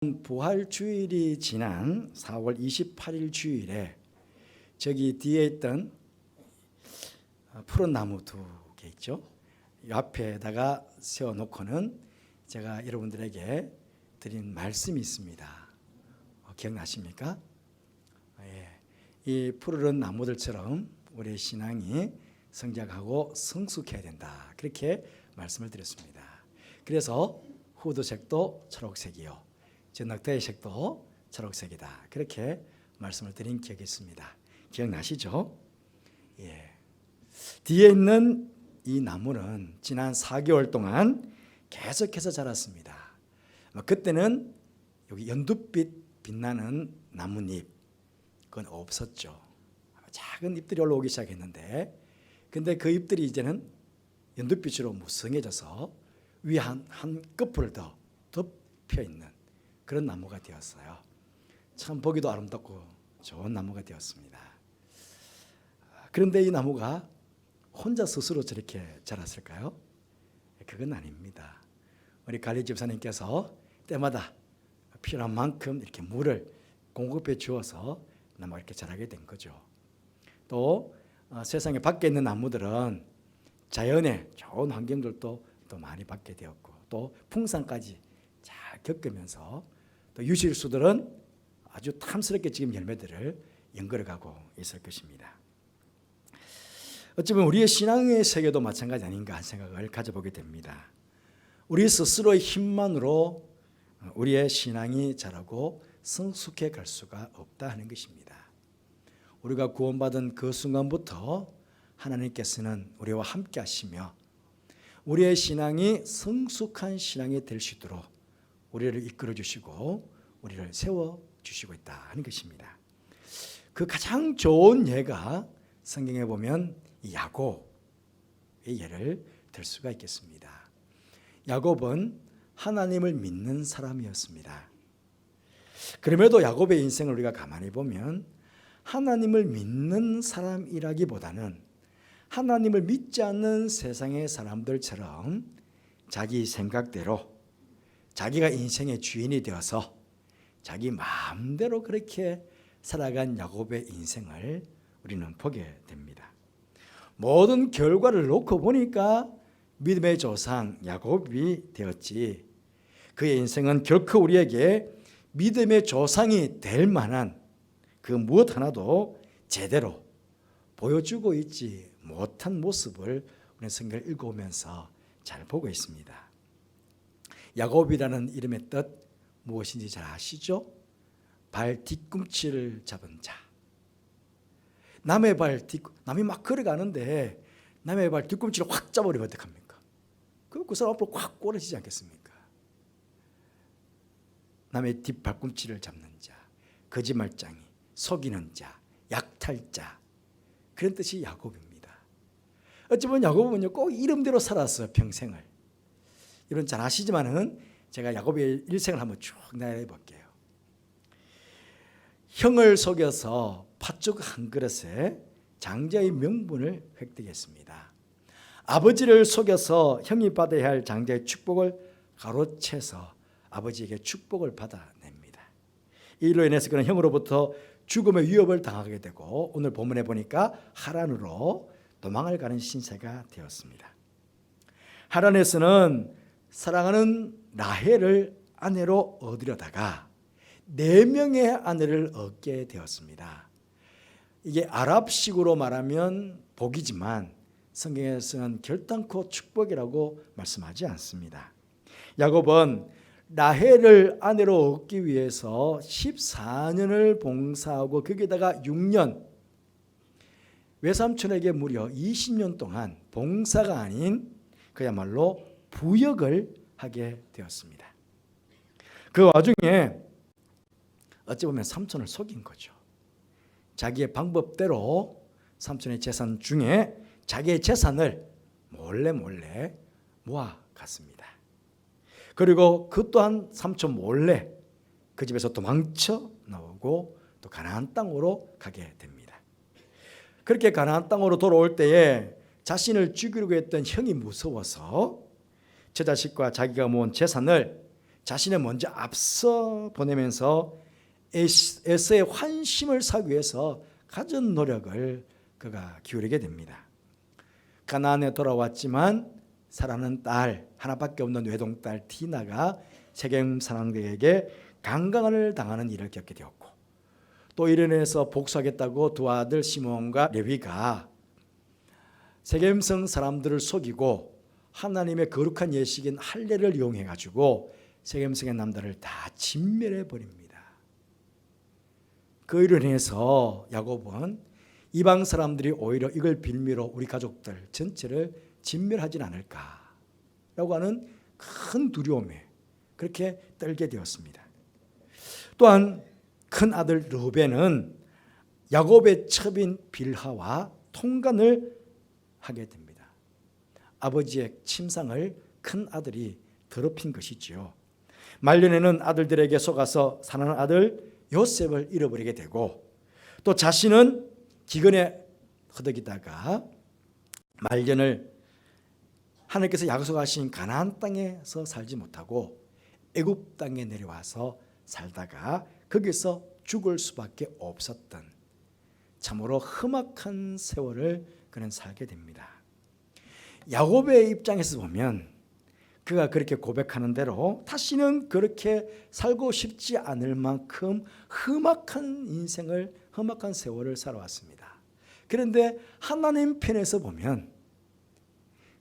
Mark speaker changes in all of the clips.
Speaker 1: 부활주일이 지난 4월 28일 주일에 저기 뒤에 있던 푸른 나무 두 개 있죠. 이 앞에다가 세워놓고는 제가 여러분들에게 드린 말씀이 있습니다. 기억나십니까? 이 푸르른 나무들처럼 우리의 신앙이 성장하고 성숙해야 된다, 그렇게 말씀을 드렸습니다. 그래서 후드색도 초록색이요, 전낙타의 색도 초록색이다, 그렇게 말씀을 드린 기억이 있습니다. 기억나시죠? 뒤에 있는 이 나무는 지난 4개월 동안 계속해서 자랐습니다. 그때는 여기 연두빛 빛나는 나뭇잎 그건 없었죠. 작은 잎들이 올라오기 시작했는데, 근데 그 잎들이 이제는 연두빛으로 무성해져서 위에 한 끝을 더 덮여 있는 그런 나무가 되었어요. 참 보기도 아름답고 좋은 나무가 되었습니다. 그런데 이 나무가 혼자 스스로 저렇게 자랐을까요? 그건 아닙니다. 우리 관리 집사님께서 때마다 필요한 만큼 이렇게 물을 공급해 주어서 나무가 이렇게 자라게 된 거죠. 또 세상에 밖에 있는 나무들은 자연의 좋은 환경들도 또 많이 받게 되었고, 또 풍산까지 잘 겪으면서 또 유실수들은 아주 탐스럽게 지금 열매들을 연걸어가고 있을 것입니다. 어쩌면 우리의 신앙의 세계도 마찬가지 아닌가 하는 생각을 가져보게 됩니다. 우리 스스로의 힘만으로 우리의 신앙이 자라고 성숙해 갈 수가 없다 하는 것입니다. 우리가 구원받은 그 순간부터 하나님께서는 우리와 함께 하시며 우리의 신앙이 성숙한 신앙이 될 수 있도록 우리를 이끌어 주시고 우리를 세워 주시고 있다 하는 것입니다. 그 가장 좋은 예가 성경에 보면 야곱의 예를 들 수가 있겠습니다. 야곱은 하나님을 믿는 사람이었습니다. 그럼에도 야곱의 인생을 우리가 가만히 보면 하나님을 믿는 사람이라기보다는 하나님을 믿지 않는 세상의 사람들처럼 자기 생각대로 자기가 인생의 주인이 되어서 자기 마음대로 그렇게 살아간 야곱의 인생을 우리는 보게 됩니다. 모든 결과를 놓고 보니까 믿음의 조상 야곱이 되었지, 그의 인생은 결코 우리에게 믿음의 조상이 될 만한 그 무엇 하나도 제대로 보여주고 있지 못한 모습을 우리는 성경을 읽어오면서 잘 보고 있습니다. 야곱이라는 이름의 뜻 무엇인지 잘 아시죠? 발 뒤꿈치를 잡은 자. 남의 남이 걸어가는데 남의 발 뒤꿈치를 확 잡아버리면 어떡합니까? 그 사람 앞으로 확 꼬라지지 않겠습니까? 남의 뒷발꿈치를 잡는 자, 거짓말장이, 속이는 자, 약탈자, 그런 뜻이 야곱입니다. 어찌 보면 야곱은요 꼭 이름대로 살았어요, 평생을. 이런 잘 아시지만은 제가 야곱의 일생을 한번 쭉 나열해 볼게요. 형을 속여서 팥죽 한 그릇에 장자의 명분을 획득했습니다. 아버지를 속여서 형이 받아야 할 장자의 축복을 가로채서 아버지에게 축복을 받아냅니다. 이로 인해서 그는 형으로부터 죽음의 위협을 당하게 되고 오늘 본문에 보니까 하란으로 도망을 가는 신세가 되었습니다. 하란에서는 사랑하는 라헬을 아내로 얻으려다가 4명의 아내를 얻게 되었습니다. 이게 아랍식으로 말하면 복이지만 성경에서는 결단코 축복이라고 말씀하지 않습니다. 야곱은 라헬을 아내로 얻기 위해서 14년을 봉사하고 거기에다가 6년, 외삼촌에게 무려 20년 동안 봉사가 아닌 그야말로 부역을 하게 되었습니다. 그 와중에 어찌 보면 삼촌을 속인 거죠. 자기의 방법대로 삼촌의 재산 중에 자기의 재산을 몰래 모아갔습니다. 그리고 그 또한 삼촌 몰래 그 집에서 도망쳐 나오고 또 가나안 땅으로 가게 됩니다. 그렇게 가나안 땅으로 돌아올 때에 자신을 죽이려고 했던 형이 무서워서 저 자식과 자기가 모은 재산을 자신을 먼저 앞서 보내면서 에서의 환심을 사기 위해서 가진 노력을 그가 기울이게 됩니다. 가나안에 돌아왔지만 사랑하는 딸, 하나밖에 없는 외동딸 디나가 세겜 사람들에게 강간을 당하는 일을 겪게 되었고, 또 이로 인해서 복수하겠다고 두 아들 시몬과 레위가 세겜성 사람들을 속이고 하나님의 거룩한 예식인 할례를 이용해 가지고 세겜성의 남자를 다 진멸해 버립니다. 그 일로 인해서 야곱은 이방 사람들이 오히려 이걸 빌미로 우리 가족들 전체를 진멸하진 않을까라고 하는 큰 두려움에 그렇게 떨게 되었습니다. 또한 큰 아들 르벤은 야곱의 첩인 빌하와 통간을 하게 됩니다. 아버지의 침상을 큰 아들이 더럽힌 것이지요. 말년에는 아들들에게 속아서 사랑하는 아들 요셉을 잃어버리게 되고, 또 자신은 기근에 허덕이다가 말년을 하나님께서 약속하신 가나안 땅에서 살지 못하고 애굽 땅에 내려와서 살다가 거기서 죽을 수밖에 없었던 참으로 험악한 세월을 그는 살게 됩니다. 야곱의 입장에서 보면 그가 그렇게 고백하는 대로 다시는 그렇게 살고 싶지 않을 만큼 험악한 인생을, 험악한 세월을 살아왔습니다. 그런데 하나님 편에서 보면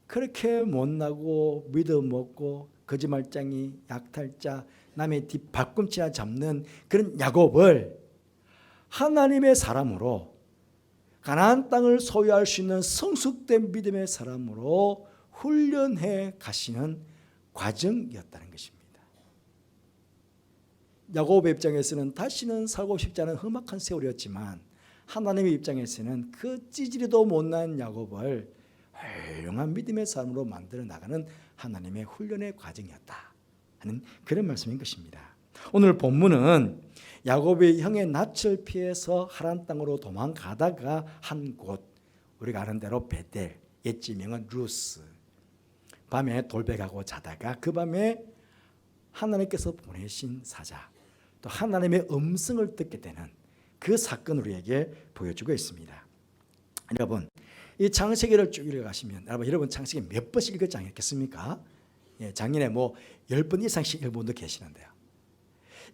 Speaker 1: 그렇게 못나고 믿어먹고 거짓말쟁이, 약탈자, 남의 뒷 발꿈치나 잡는 그런 야곱을 하나님의 사람으로, 가나안 땅을 소유할 수 있는 성숙된 믿음의 사람으로 훈련해 가시는 과정이었다는 것입니다. 야곱의 입장에서는 다시는 살고 싶지 않은 험악한 세월이었지만 하나님의 입장에서는 그 찌질이도 못난 야곱을 훌륭한 믿음의 사람으로 만들어 나가는 하나님의 훈련의 과정이었다 하는 그런 말씀인 것입니다. 오늘 본문은 야곱이 형의 낯을 피해서 하란 땅으로 도망가다가 한 곳, 우리가 아는 대로 베델, 옛 지명은 루스, 밤에 돌베가고 자다가 그 밤에 하나님께서 보내신 사자, 또 하나님의 음성을 듣게 되는 그 사건을 우리에게 보여주고 있습니다. 여러분, 이 창세기를 쭉 읽어가시면 여러분 창세기 몇 번씩 읽었지 않겠습니까? 예, 작년에 10번 이상씩 읽은 분도 계시는데요.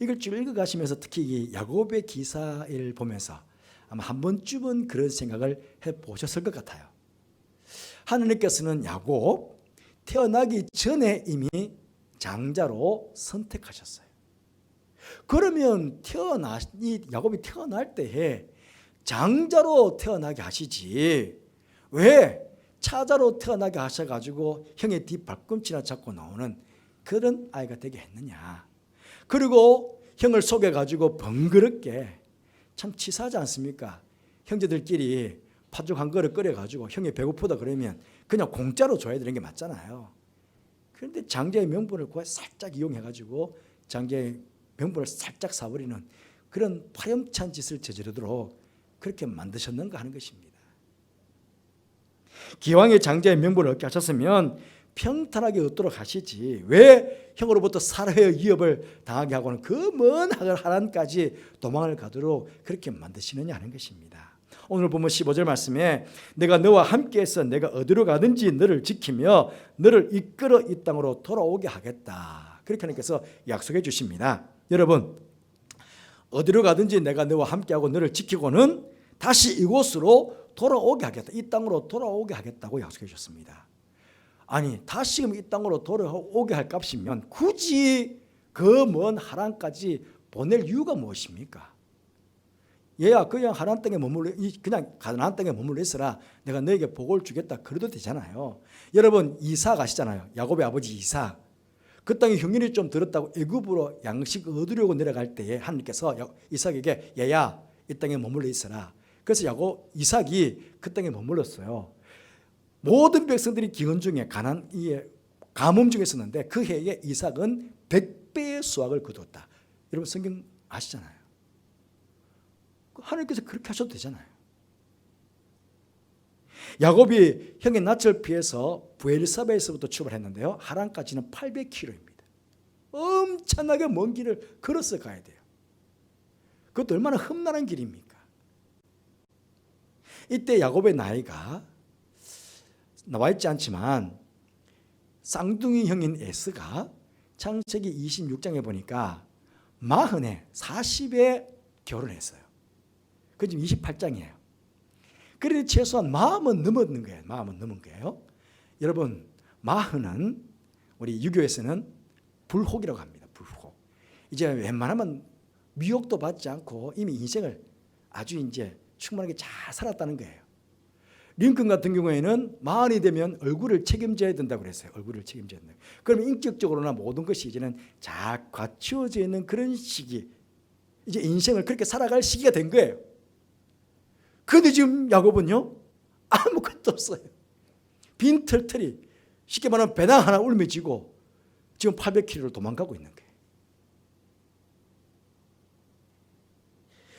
Speaker 1: 이걸 쭉 읽어가시면서 특히 이 야곱의 기사를 보면서 아마 한 번쯤은 그런 생각을 해보셨을 것 같아요. 하나님께서는 야곱 태어나기 전에 이미 장자로 선택하셨어요. 그러면 야곱이 태어날 때에 장자로 태어나게 하시지 왜 차자로 태어나게 하셔가지고 형의 뒷발꿈치나 잡고 나오는 그런 아이가 되게 했느냐. 그리고 형을 속여가지고 번거롭게, 참 치사하지 않습니까? 형제들끼리 팥죽 한 그릇 끓여가지고 형이 배고프다 그러면 그냥 공짜로 줘야 되는 게 맞잖아요. 그런데 장자의 명분을 살짝 이용해가지고 장자의 명분을 살짝 사버리는 그런 파렴치한 짓을 저지르도록 그렇게 만드셨는가 하는 것입니다. 기왕의 장자의 명분을 얻게 하셨으면 평탄하게 얻도록 하시지 왜 형으로부터 살해의 위협을 당하게 하고는 그 먼 하란까지 도망을 가도록 그렇게 만드시느냐 하는 것입니다. 오늘 보면 15절 말씀에 내가 너와 함께해서 내가 어디로 가든지 너를 지키며 너를 이끌어 이 땅으로 돌아오게 하겠다. 그렇게 하나님께서 약속해 주십니다. 여러분, 어디로 가든지 내가 너와 함께하고 너를 지키고는 다시 이곳으로 돌아오게 하겠다. 이 땅으로 돌아오게 하겠다고 약속해 주셨습니다. 아니 다시금 이 땅으로 돌아오게 할 값이면 굳이 그 먼 하란까지 보낼 이유가 무엇입니까? 얘야 그냥 하란 땅에 그냥 가나안 땅에 머물러 있어라. 내가 너에게 복을 주겠다. 그래도 되잖아요. 여러분 이삭 아시잖아요. 야곱의 아버지 이삭. 그 땅에 흉년이 좀 들었다고 애굽으로 양식 얻으려고 내려갈 때에 하나님께서 이삭에게 얘야 이 땅에 머물러 있어라. 그래서 이삭이 그 땅에 머물렀어요. 모든 백성들이 기근 중에 가뭄 중에 있었는데 그 해에 이삭은 100배의 수확을 거두었다. 여러분 성경 아시잖아요. 하나님께서 그렇게 하셔도 되잖아요. 야곱이 형의 낯을 피해서 브엘사베에서부터 출발했는데요. 하란까지는 800km입니다. 엄청나게 먼 길을 걸어서 가야 돼요. 그것도 얼마나 험난한 길입니까? 이때 야곱의 나이가 나와 있지 않지만 쌍둥이 형인 에스가 창세기 26장에 보니까 40에 결혼했어요. 그 지금 28장이에요. 그래도 최소한 40은 넘었는 거예요. 40은 넘은 거예요. 여러분, 40은 우리 유교에서는 불혹이라고 합니다. 불혹. 이제 웬만하면 미혹도 받지 않고 이미 인생을 아주 이제 충분하게 잘 살았다는 거예요. 링컨 같은 경우에는 40이 되면 얼굴을 책임져야 된다고 그랬어요. 얼굴을 책임져야 된다. 그러면 인격적으로나 모든 것이 이제는 잘 갖추어져 있는 그런 시기, 이제 인생을 그렇게 살아갈 시기가 된 거예요. 그런데 지금 야곱은요, 아무것도 없어요. 빈털털이, 쉽게 말하면 배낭 하나 울며지고 지금 800km를 도망가고 있는 거예요.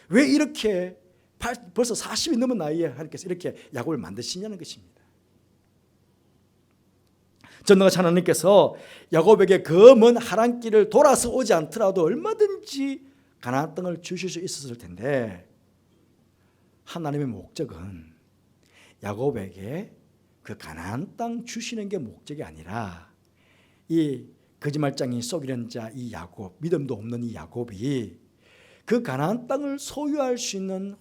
Speaker 1: 왜 이렇게 벌써 40이 넘은 나이에 하나님께서 이렇게 야곱을 만드시냐는 것입니다. 전능하신 하나님께서 야곱에게 그 먼 하란길을 돌아서 오지 않더라도 얼마든지 가나안 땅을 주실 수 있었을 텐데, 하나님의 목적은 야곱에게 그 가나안 땅 주시는 게 목적이 아니라 이 거짓말장이 속이려는 자 이 야곱, 믿음도 없는 이 야곱이 그 가나안 땅을 소유할 수 있는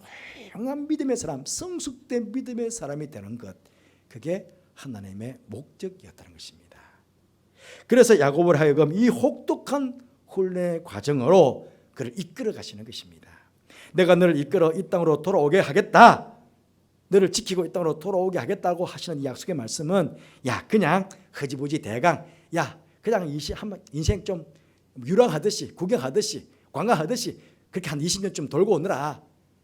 Speaker 1: 훌륭한 믿음의 사람, 성숙된 믿음의 사람이 되는 것, 그게 하나님의 목적이었다는 것입니다. 그래서 야곱을 하여금 이 혹독한 훈련의 과정으로 그를 이끌어 가시는 것입니다. 내가 너를 이끌어 이 땅으로 돌아오게 하겠다, 너를 지키고 이 땅으로 돌아오게 하겠다고 하시는 이 약속의 말씀은, 야 그냥 흐지부지 대강, 야 그냥 인생 좀 유랑하듯이, 구경하듯이, 관광하듯이 그렇게 한 20년쯤 돌고 오느라,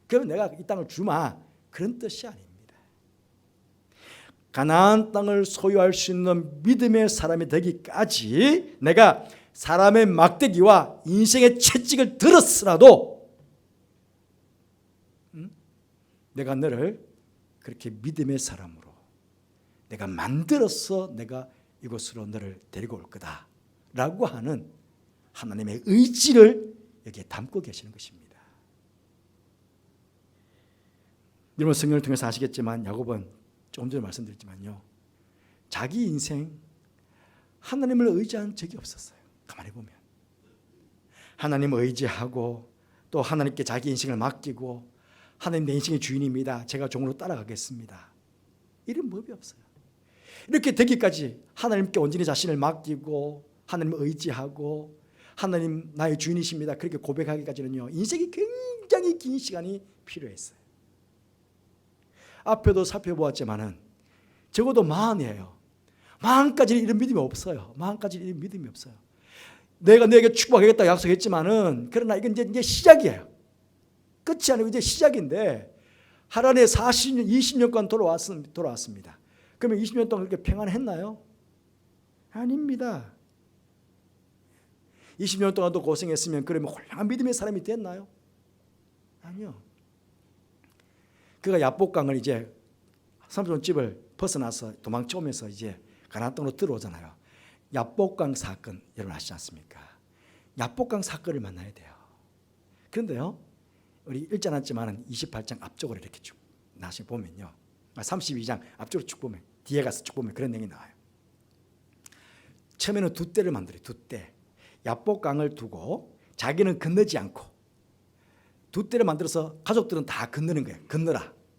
Speaker 1: 그러면 내가 이 땅을 주마, 그런 뜻이 아닙니다. 가나안 땅을 소유할 수 있는 믿음의 사람이 되기까지 내가 사람의 막대기와 인생의 채찍을 들었으라도 내가 너를 그렇게 믿음의 사람으로 내가 만들어서 내가 이곳으로 너를 데리고 올 거다 라고 하는 하나님의 의지를 여기에 담고 계시는 것입니다. 여러분, 성경을 통해서 아시겠지만 야곱은 조금 전에 말씀드렸지만요, 자기 인생 하나님을 의지한 적이 없었어요. 가만히 보면 하나님을 의지하고 또 하나님께 자기 인생을 맡기고, 하나님 내 인생의 주인입니다, 제가 종으로 따라가겠습니다, 이런 법이 없어요. 이렇게 되기까지 하나님께 온전히 자신을 맡기고 하나님을 의지하고 하나님 나의 주인이십니다, 그렇게 고백하기까지는요, 인생이 굉장히 긴 시간이 필요했어요. 앞에도 살펴보았지만은 적어도 40이에요. 40까지는 이런 믿음이 없어요. 40까지는 이런 믿음이 없어요. 내가 너에게 축복하겠다고 약속했지만은, 그러나 이건 이제 시작이에요. 끝이 아니고 이제 시작인데, 하란에 40년, 20년간 돌아왔습니다. 그러면 20년 동안 그렇게 평안했나요? 아닙니다. 20년 동안도 고생했으면 그러면 훌륭한 믿음의 사람이 됐나요? 아니요. 그가 야복강을 이제 삼손 집을 벗어나서 도망쳐 오면서 이제 가나안 땅으로 들어오잖아요. 야복강 사건 여러분 아시지 않습니까? 야복강 사건을 만나야 돼요. 그런데요, 우리 읽지 않았지만 28장 앞쪽으로 이렇게 쭉 나중에 보면요, 32장 앞쪽으로 쭉 보면, 뒤에 가서 쭉 보면 그런 내용이 나와요. 처음에는 두 떼를 만들어요. 두 떼. 야복강을 두고 자기는 건너지 않고 두 떼를 만들어서 가족들은 다 건너는 거예요.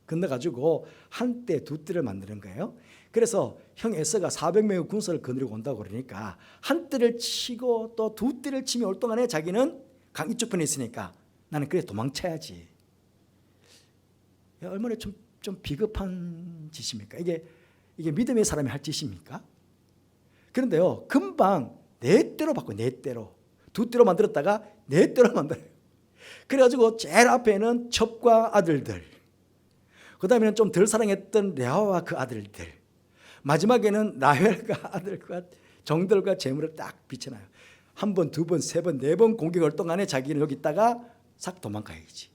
Speaker 1: 건너가지고 한 떼, 두 떼를 만드는 거예요. 그래서 형 에서가 400명의 군사를 거느리고 온다고 그러니까 한 떼를 치고 또 두 떼를 치며 올 동안에 자기는 강 이쪽 편에 있으니까 나는 그래 도망쳐야지. 얼마나 좀 비겁한 짓입니까? 이게 믿음의 사람이 할 짓입니까? 그런데요, 금방 네 떼로 바꿔요. 네 떼로. 두 떼로 만들었다가 네 떼로 만들어요. 그래가지고 제일 앞에는 첩과 아들들, 그 다음에는 좀 덜 사랑했던 레아와 그 아들들, 마지막에는 라헬과 아들과 종들과 재물을 딱 비춰놔요. 한 번, 두 번, 세 번, 네 번 공격을 동안에 자기는 여기 있다가 싹 도망가야지.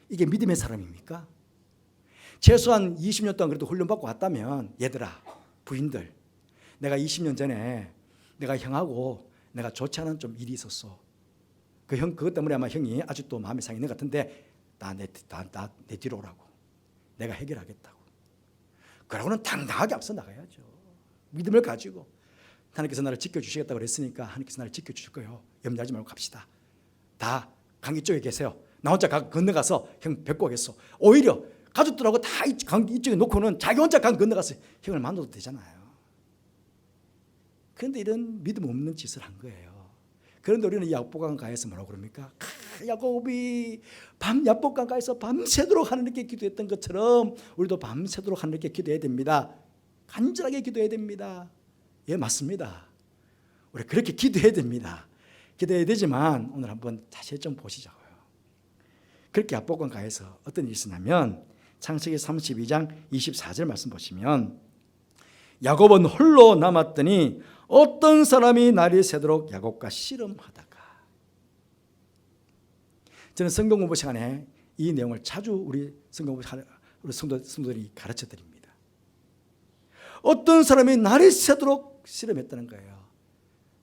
Speaker 1: 이게 믿음의 사람입니까? 최소한 20년 동안 그래도 훈련받고 왔다면, 얘들아, 부인들, 내가 20년 전에 내가 형하고 내가 좋지 않은 좀 일이 있었어. 그것 때문에 아마 형이 아직도 마음이 상했는 것 같은데 내 뒤로 오라고. 내가 해결하겠다고. 그러고는 당당하게 앞서 나가야죠. 믿음을 가지고 하나님께서 나를 지켜주시겠다고 그랬으니까 하나님께서 나를 지켜주실 거예요. 염려하지 말고 갑시다. 다 강기 쪽에 계세요. 나 혼자 건너가서 형 뵙고 오겠어. 오히려 가족들하고 다 강기 이쪽에 놓고는 자기 혼자 강 건너가서 형을 만나도 되잖아요. 그런데 이런 믿음 없는 짓을 한 거예요. 그런데 우리는 야복강가에서 뭐라고 그럽니까? 야곱이 야복강가에서 밤새도록 하나님께 기도했던 것처럼 우리도 밤새도록 하나님께 기도해야 됩니다. 간절하게 기도해야 됩니다. 예, 맞습니다. 우리 그렇게 기도해야 됩니다. 기도해야 되지만 오늘 한번 자세히 좀 보시자고요. 그렇게 야복강가에서 어떤 일이 있었냐면 창세기 32장 24절 말씀 보시면 야곱은 홀로 남았더니 어떤 사람이 날이 새도록 야곱과 씨름하다가. 저는 성경 공부 시간에 이 내용을 자주 우리 성경 공부 우리 성도들이 가르쳐 드립니다. 어떤 사람이 날이 새도록 씨름했다는 거예요.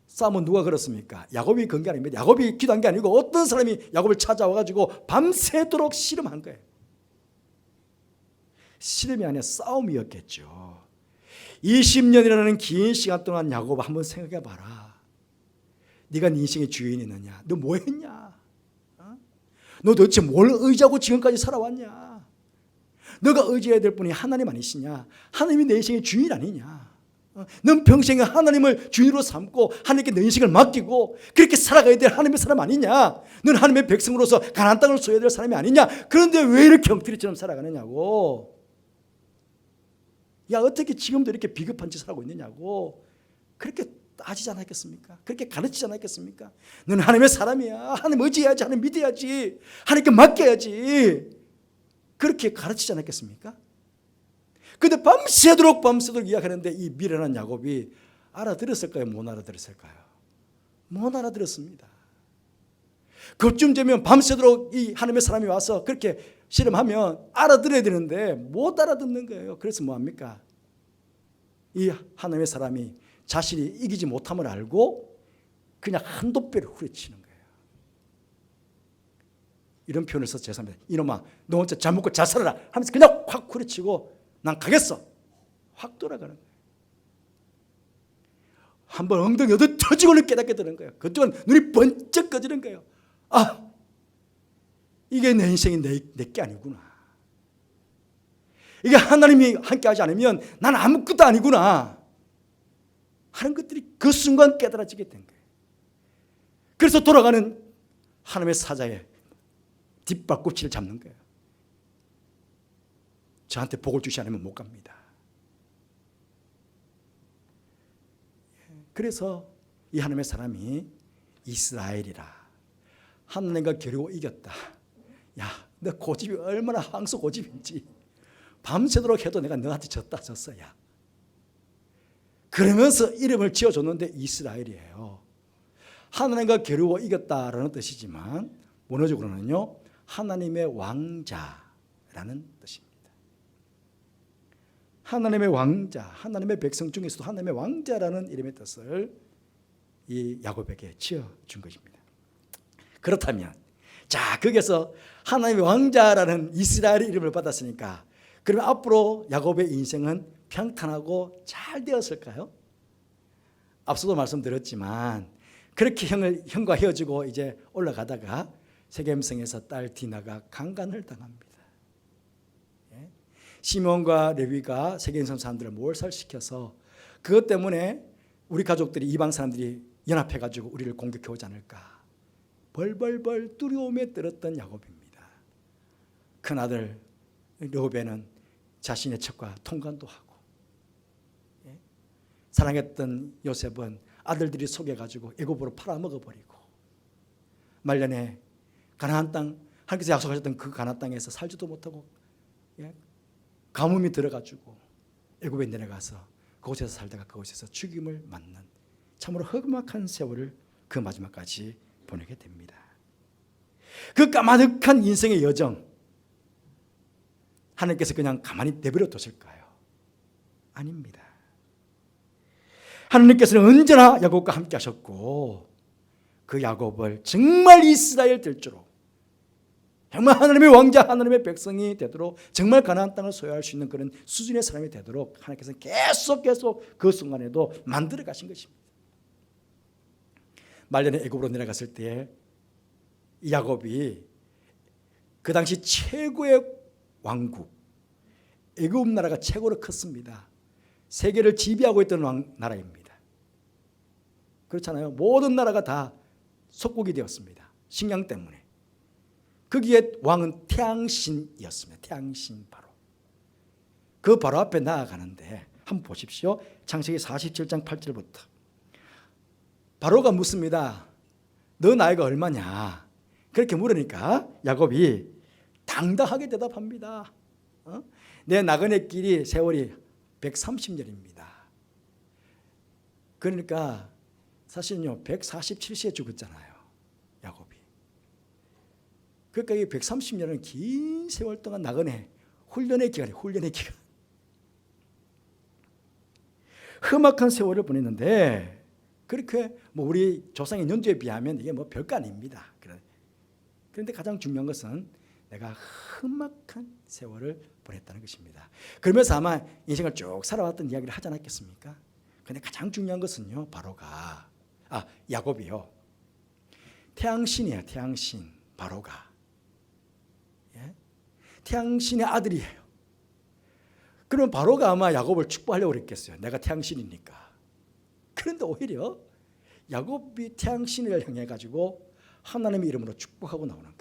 Speaker 1: 싸움은 누가 걸었습니까? 야곱이 건 게 아닙니다. 야곱이 기도한 게 아니고 어떤 사람이 야곱을 찾아와가지고 밤새도록 씨름한 거예요. 씨름이 아니라 싸움이었겠죠. 20년이라는 긴 시간 동안 야곱아 한번 생각해 봐라. 네가 네 인생의 주인이느냐? 너 뭐 했냐? 너 도대체 뭘 의지하고 지금까지 살아왔냐? 너가 의지해야 될 분이 하나님 아니시냐? 하나님이 내 인생의 주인 아니냐? 넌 평생에 하나님을 주인으로 삼고 하나님께 내 인생을 맡기고 그렇게 살아가야 될 하나님의 사람 아니냐? 넌 하나님의 백성으로서 가나안 땅을 소유해야 될 사람이 아니냐? 그런데 왜 이렇게 엉터리처럼 살아가느냐고. 야, 어떻게 지금도 이렇게 비겁한 짓을 하고 있느냐고. 그렇게 따지지 않았겠습니까? 그렇게 가르치지 않았겠습니까? 너는 하나님의 사람이야. 하나님 의지해야지. 하나님 믿어야지. 하나님께 맡겨야지. 그렇게 가르치지 않았겠습니까? 그런데 밤새도록 이야기하는데 이 미련한 야곱이 알아들었을까요? 못 알아들었을까요? 못 알아들었습니다. 그쯤 되면 밤새도록 이 하나님의 사람이 와서 그렇게 씨름하면 알아들어야 되는데 못 알아듣는 거예요. 그래서 뭐합니까? 이 하나님의 사람이 자신이 이기지 못함을 알고 그냥 한도뼈를 후려치는 거예요. 이런 표현을 써서 죄송합니다. 이놈아, 너 혼자 잘 먹고 잘 살아라 하면서 그냥 확 후려치고 난 가겠어. 확 돌아가는 거예요. 한번 엉덩이 얻어 터지고는 깨닫게 되는 거예요. 그동안 눈이 번쩍 꺼지는 거예요. 아, 이게 내 인생이 내게 아니구나. 이게 하나님이 함께하지 않으면 난 아무것도 아니구나 하는 것들이 그 순간 깨달아지게 된 거예요. 그래서 돌아가는 하나님의 사자의 뒷발꿈치를 잡는 거예요. 저한테 복을 주시 않으면 못 갑니다. 그래서 이 하나님의 사람이 이스라엘이라 하나님과 겨루고 이겼다. 야, 너 고집이 얼마나 항소 고집인지. 밤새도록 해도 내가 너한테 졌다. 야. 그러면서 이름을 지어줬는데 이스라엘이에요. 하나님과 겨루고 이겼다라는 뜻이지만 원어적으로는요, 하나님의 왕자라는 뜻입니다. 하나님의 왕자, 하나님의 백성 중에서도 하나님의 왕자라는 이름의 뜻을 이 야곱에게 지어준 것입니다. 그렇다면 자, 거기서 하나님의 왕자라는 이스라엘의 이름을 받았으니까 그러면 앞으로 야곱의 인생은 평탄하고 잘 되었을까요? 앞서도 말씀드렸지만 그렇게 형과 헤어지고 이제 올라가다가 세겜성에서 딸 디나가 강간을 당합니다. 시몬과 레위가 세겜성 사람들을 몰살시켜서 그것 때문에 우리 가족들이 이방 사람들이 연합해가지고 우리를 공격해 오지 않을까 벌벌벌 두려움에 떨었던 야곱입니다. 큰아들 르우벤은 자신의 척과 통관도 하고 사랑했던 요셉은 아들들이 속여가지고 애굽으로 팔아먹어버리고 말년에 가나안 땅 하나님께서 약속하셨던 그 가나안 땅에서 살지도 못하고 가뭄이 들어가지고 애굽에 내려가서 그곳에서 살다가 그곳에서 죽임을 맞는 참으로 흑막한 세월을 그 마지막까지 보내게 됩니다. 그 까마득한 인생의 여정 하나님께서 그냥 가만히 내버려 두실까요? 아닙니다. 하나님께서는 언제나 야곱과 함께 하셨고 그 야곱을 정말 이스라엘 될주로 정말 하나님의 왕자 하나님의 백성이 되도록 정말 가나안 땅을 소유할 수 있는 그런 수준의 사람이 되도록 하나님께서는 계속 그 순간에도 만들어 가신 것입니다. 말년에 애굽으로 내려갔을 때 야곱이 그 당시 최고의 왕국 애굽 나라가 최고로 컸습니다. 세계를 지배하고 있던 나라입니다. 그렇잖아요. 모든 나라가 다 속국이 되었습니다. 식량 때문에. 거기에 왕은 태양신이었습니다. 태양신 바로. 그 바로 앞에 나아가는데 한번 보십시오. 창세기 47장 8절부터. 바로가 묻습니다. 너 나이가 얼마냐? 그렇게 물으니까 야곱이 당당하게 대답합니다. 내 나그네 길이 세월이 130년입니다. 그러니까 사실은요 147세에 죽었잖아요. 야곱이. 그러니까 이 130년은 긴 세월 동안 나그네 훈련의 기간. 험악한 세월을 보냈는데 그렇게 뭐 우리 조상의 연주에 비하면 이게 뭐 별거 아닙니다. 그런데 가장 중요한 것은 내가 험악한 세월을 보냈다는 것입니다. 그러면서 아마 인생을 쭉 살아왔던 이야기를 하지 않았겠습니까? 그런데 가장 중요한 것은요, 바로가 야곱이요. 태양신이에요. 태양신 바로가. 예? 태양신의 아들이에요. 그러면 바로가 아마 야곱을 축복하려고 그랬겠어요. 내가 태양신이니까. 그런데 오히려 야곱이 태양신을 향해 가지고 하나님의 이름으로 축복하고 나오는 거예요.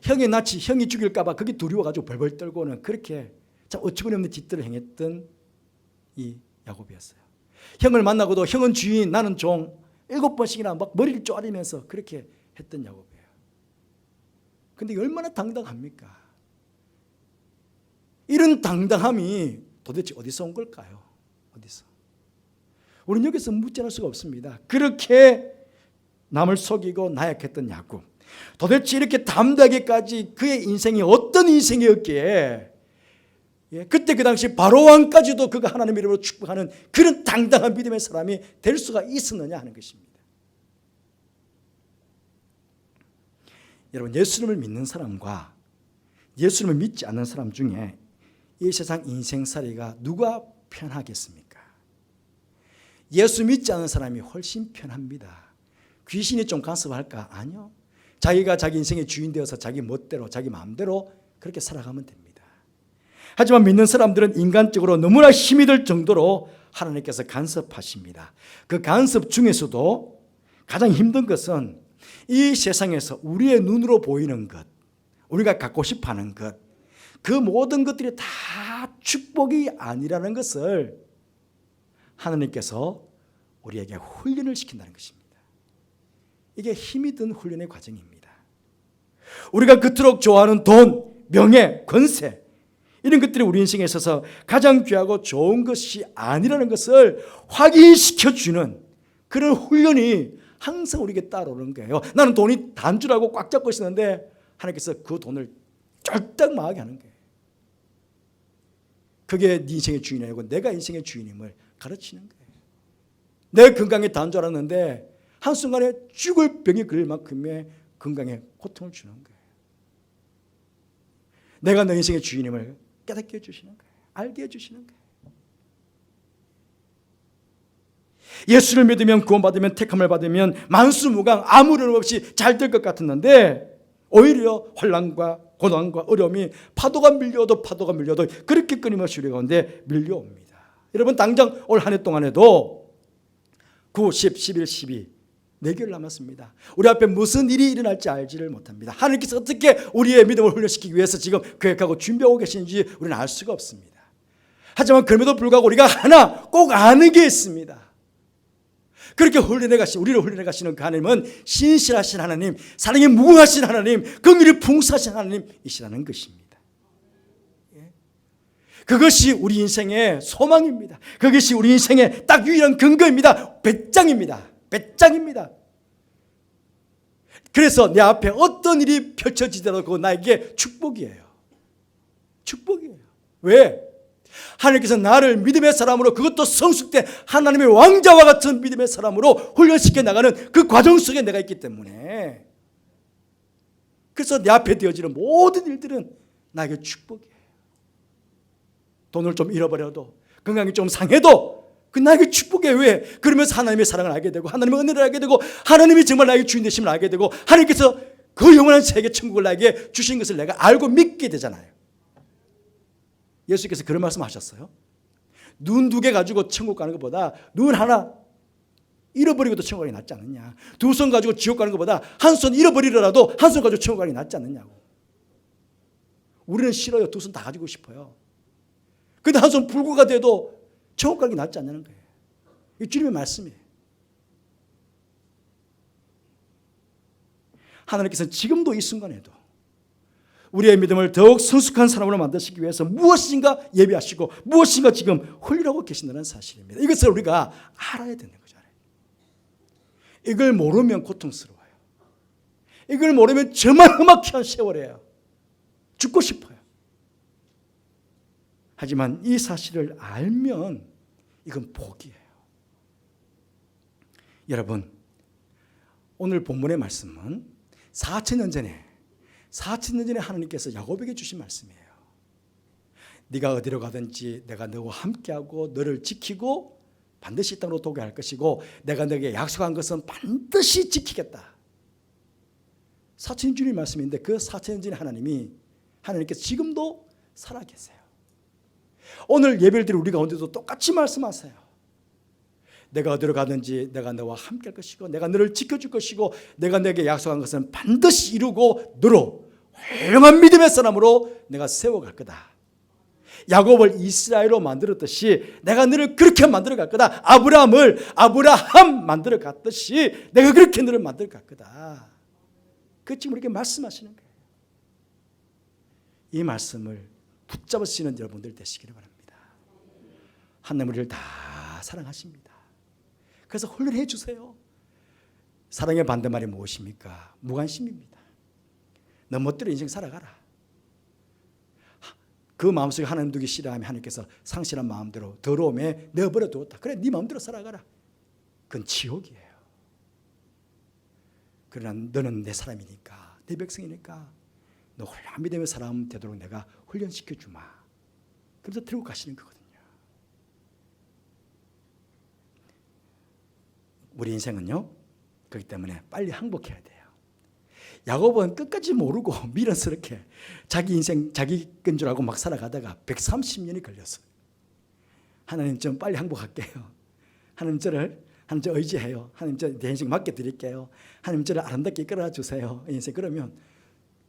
Speaker 1: 형의 낯이 형이 죽일까 봐 그게 두려워가지고 벌벌 떨고는 그렇게 참 어처구니없는 짓들을 행했던 이 야곱이었어요. 형을 만나고도 형은 주인 나는 종 7번씩이나 막 머리를 쪼아리면서 그렇게 했던 야곱이에요. 근데 얼마나 당당합니까? 이런 당당함이 도대체 어디서 온 걸까요? 어디서? 우리는 여기서 묻지 않을 수가 없습니다. 그렇게 남을 속이고 나약했던 야곱. 도대체 이렇게 담대하게까지 그의 인생이 어떤 인생이었기에 그때 그 당시 바로 왕까지도 그가 하나님의 이름으로 축복하는 그런 당당한 믿음의 사람이 될 수가 있었느냐 하는 것입니다. 여러분, 예수님을 믿는 사람과 예수님을 믿지 않는 사람 중에 이 세상 인생살이가 누가 편하겠습니까? 예수 믿지 않는 사람이 훨씬 편합니다. 귀신이 좀 간섭할까? 아니요. 자기가 자기 인생의 주인 되어서 자기 멋대로 자기 마음대로 그렇게 살아가면 됩니다. 하지만 믿는 사람들은 인간적으로 너무나 힘이 들 정도로 하나님께서 간섭하십니다. 그 간섭 중에서도 가장 힘든 것은 이 세상에서 우리의 눈으로 보이는 것, 우리가 갖고 싶어하는 것, 그 모든 것들이 다 축복이 아니라는 것을 하나님께서 우리에게 훈련을 시킨다는 것입니다. 이게 힘이 든 훈련의 과정입니다. 우리가 그토록 좋아하는 돈, 명예, 권세 이런 것들이 우리 인생에 있어서 가장 귀하고 좋은 것이 아니라는 것을 확인시켜주는 그런 훈련이 항상 우리에게 따라오는 거예요. 나는 돈이 단주라고 꽉 잡고 있었는데 하나님께서 그 돈을 쫄딱 망하게 하는 거예요. 그게 네 인생의 주인이 아니고 내가 인생의 주인임을 가르치는 거예요. 내 건강에 단주 알았는데 한순간에 죽을 병이 걸릴 만큼의 건강에 고통을 주는 거예요. 내가 너 인생의 주인임을 깨닫게 해주시는 거예요. 알게 해주시는 거예요. 예수를 믿으면 구원받으면 택함을 받으면 만수무강 아무 어려움 없이 잘 될 것 같았는데 오히려 혼란과 고난과 어려움이 파도가 밀려도 그렇게 끊임없이 우리 가운데 밀려옵니다. 여러분 당장 올 한 해 동안에도 9, 10, 11, 12 4개월 남았습니다. 우리 앞에 무슨 일이 일어날지 알지를 못합니다. 하나님께서 어떻게 우리의 믿음을 훈련시키기 위해서 지금 계획하고 준비하고 계시는지 우리는 알 수가 없습니다. 하지만 그럼에도 불구하고 우리가 하나 꼭 아는 게 있습니다. 그렇게 우리를 훈련해 가시는 그 하나님은 신실하신 하나님, 사랑이 무궁하신 하나님, 긍휼이 풍성하신 하나님이시라는 것입니다. 그것이 우리 인생의 소망입니다. 그것이 우리 인생의 딱 유일한 근거입니다. 배짱입니다. 그래서 내 앞에 어떤 일이 펼쳐지더라도 그거 나에게 축복이에요. 왜? 하나님께서 나를 믿음의 사람으로, 그것도 성숙된 하나님의 왕자와 같은 믿음의 사람으로 훈련시켜 나가는 그 과정 속에 내가 있기 때문에, 그래서 내 앞에 되어지는 모든 일들은 나에게 축복이에요. 돈을 좀 잃어버려도, 건강이 좀 상해도 그 나에게 축복이에요. 왜? 그러면서 하나님의 사랑을 알게 되고, 하나님의 은혜를 알게 되고, 하나님이 정말 나에게 주인 되심을 알게 되고, 하나님께서 그 영원한 세계 천국을 나에게 주신 것을 내가 알고 믿게 되잖아요. 예수께서 그런 말씀 하셨어요. 눈 2개 가지고 천국 가는 것보다 눈 하나 잃어버리고도 천국 가는 게 낫지 않느냐. 2손 가지고 지옥 가는 것보다 한 손 잃어버리더라도 한 손 가지고 천국 가는 게 낫지 않느냐고. 우리는 싫어요. 2손 다 가지고 싶어요. 근데 한 손 불구가 돼도 천국 가는 게 낫지 않냐는 거예요. 이 주님의 말씀이에요. 하나님께서는 지금도 이 순간에도 우리의 믿음을 더욱 성숙한 사람으로 만드시기 위해서 무엇인가 예비하시고 무엇인가 지금 훈련하고 계신다는 사실입니다. 이것을 우리가 알아야 되는 거죠. 이걸 모르면 고통스러워요. 이걸 모르면 저만 험악한 세월이에요. 죽고 싶어요. 하지만 이 사실을 알면 이건 복이에요. 여러분, 오늘 본문의 말씀은 4,000년 전에 하나님께서 야곱에게 주신 말씀이에요. 네가 어디로 가든지 내가 너와 함께하고 너를 지키고 반드시 이 땅으로 도게 할 것이고 내가 너에게 약속한 것은 반드시 지키겠다. 4,000년 주님 말씀인데 그 4,000년 전에 하나님께서 지금도 살아계세요. 오늘 예배를 드릴 우리 가운데도 똑같이 말씀하세요. 내가 어디로 가든지 내가 너와 함께 할 것이고 내가 너를 지켜줄 것이고 내가 너에게 약속한 것은 반드시 이루고 너로 훌륭한 믿음의 사람으로 내가 세워갈 거다. 야곱을 이스라엘로 만들었듯이 내가 너를 그렇게 만들어 갈 거다. 아브라함 만들어 갔듯이 내가 그렇게 너를 만들어 갈 거다. 그 지금 이렇게 말씀하시는 거예요. 이 말씀을 붙잡으시는 여러분들 되시기를 바랍니다. 하나님 우리를 다 사랑하십니다. 그래서 훈련해 주세요. 사랑의 반대말이 무엇입니까? 무관심입니다. 너 멋대로 인생 살아가라. 그 마음속에 하나님 두기 싫어하면 하나님께서 상실한 마음대로 더러움에 내버려 두었다. 그래 네 마음대로 살아가라. 그건 지옥이에요. 그러나 너는 내 사람이니까, 내 백성이니까 너 훌륭한 믿음의 사람 되도록 내가 훈련시켜 주마. 그래서 들고 가시는 거거든요. 우리 인생은요, 그렇기 때문에 빨리 항복해야 돼요. 야곱은 끝까지 모르고 미련스럽게 자기 인생 자기 건 줄 알고 막 살아가다가 130년이 걸렸어요. 하나님 좀 빨리 항복할게요. 하나님 저 의지해요. 하나님 내 인생 맡겨드릴게요. 하나님 저를 아름답게 이끌어 주세요. 인생 그러면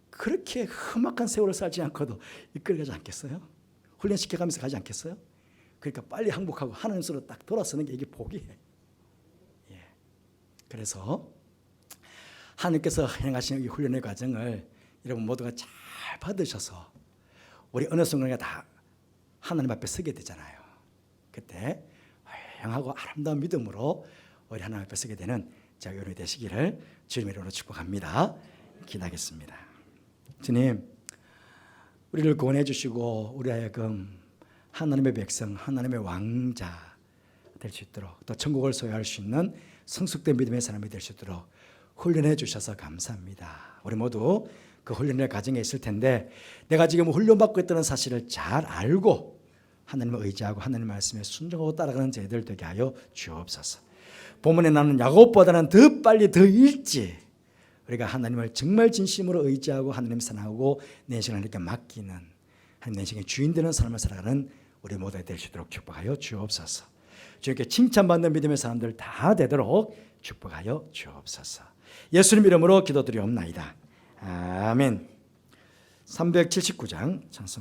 Speaker 1: 그렇게 험악한 세월을 살지 않고도 이끌어가지 않겠어요? 훈련시켜가면서 가지 않겠어요? 그러니까 빨리 항복하고 하나님으로 딱 돌아서는 게 이게 복이에요. 예. 그래서 하나님께서 행하시는 이 훈련의 과정을 여러분 모두가 잘 받으셔서 우리 어느 순간에 다 하나님 앞에 서게 되잖아요. 그때 훌륭하고 아름다운 믿음으로 우리 하나님 앞에 서게 되는 자 여러분이 되시기를 주님의 이름으로 축복합니다. 기도하겠습니다. 주님, 우리를 구원해 주시고 우리 하여금 하나님의 백성, 하나님의 왕자 될 수 있도록 또 천국을 소유할 수 있는 성숙된 믿음의 사람이 될 수 있도록 훈련해 주셔서 감사합니다. 우리 모두 그 훈련의 과정에 있을 텐데 내가 지금 훈련받고 있다는 사실을 잘 알고 하나님을 의지하고 하나님 말씀에 순종하고 따라가는 저희들 되게 하여 주옵소서. 본문에 나오는 야곱보다는 더 빨리 더 일찍 우리가 하나님을 정말 진심으로 의지하고 하나님 사랑하고 내 인생을 하나님께 맡기는 하나님 내 인생의 주인 되는 삶을 살아가는 우리 모두가 될 수 있도록 축복하여 주옵소서. 주님께 칭찬받는 믿음의 사람들 다 되도록 축복하여 주옵소서. 예수님 이름으로 기도드리옵나이다. 아멘. 379장 찬송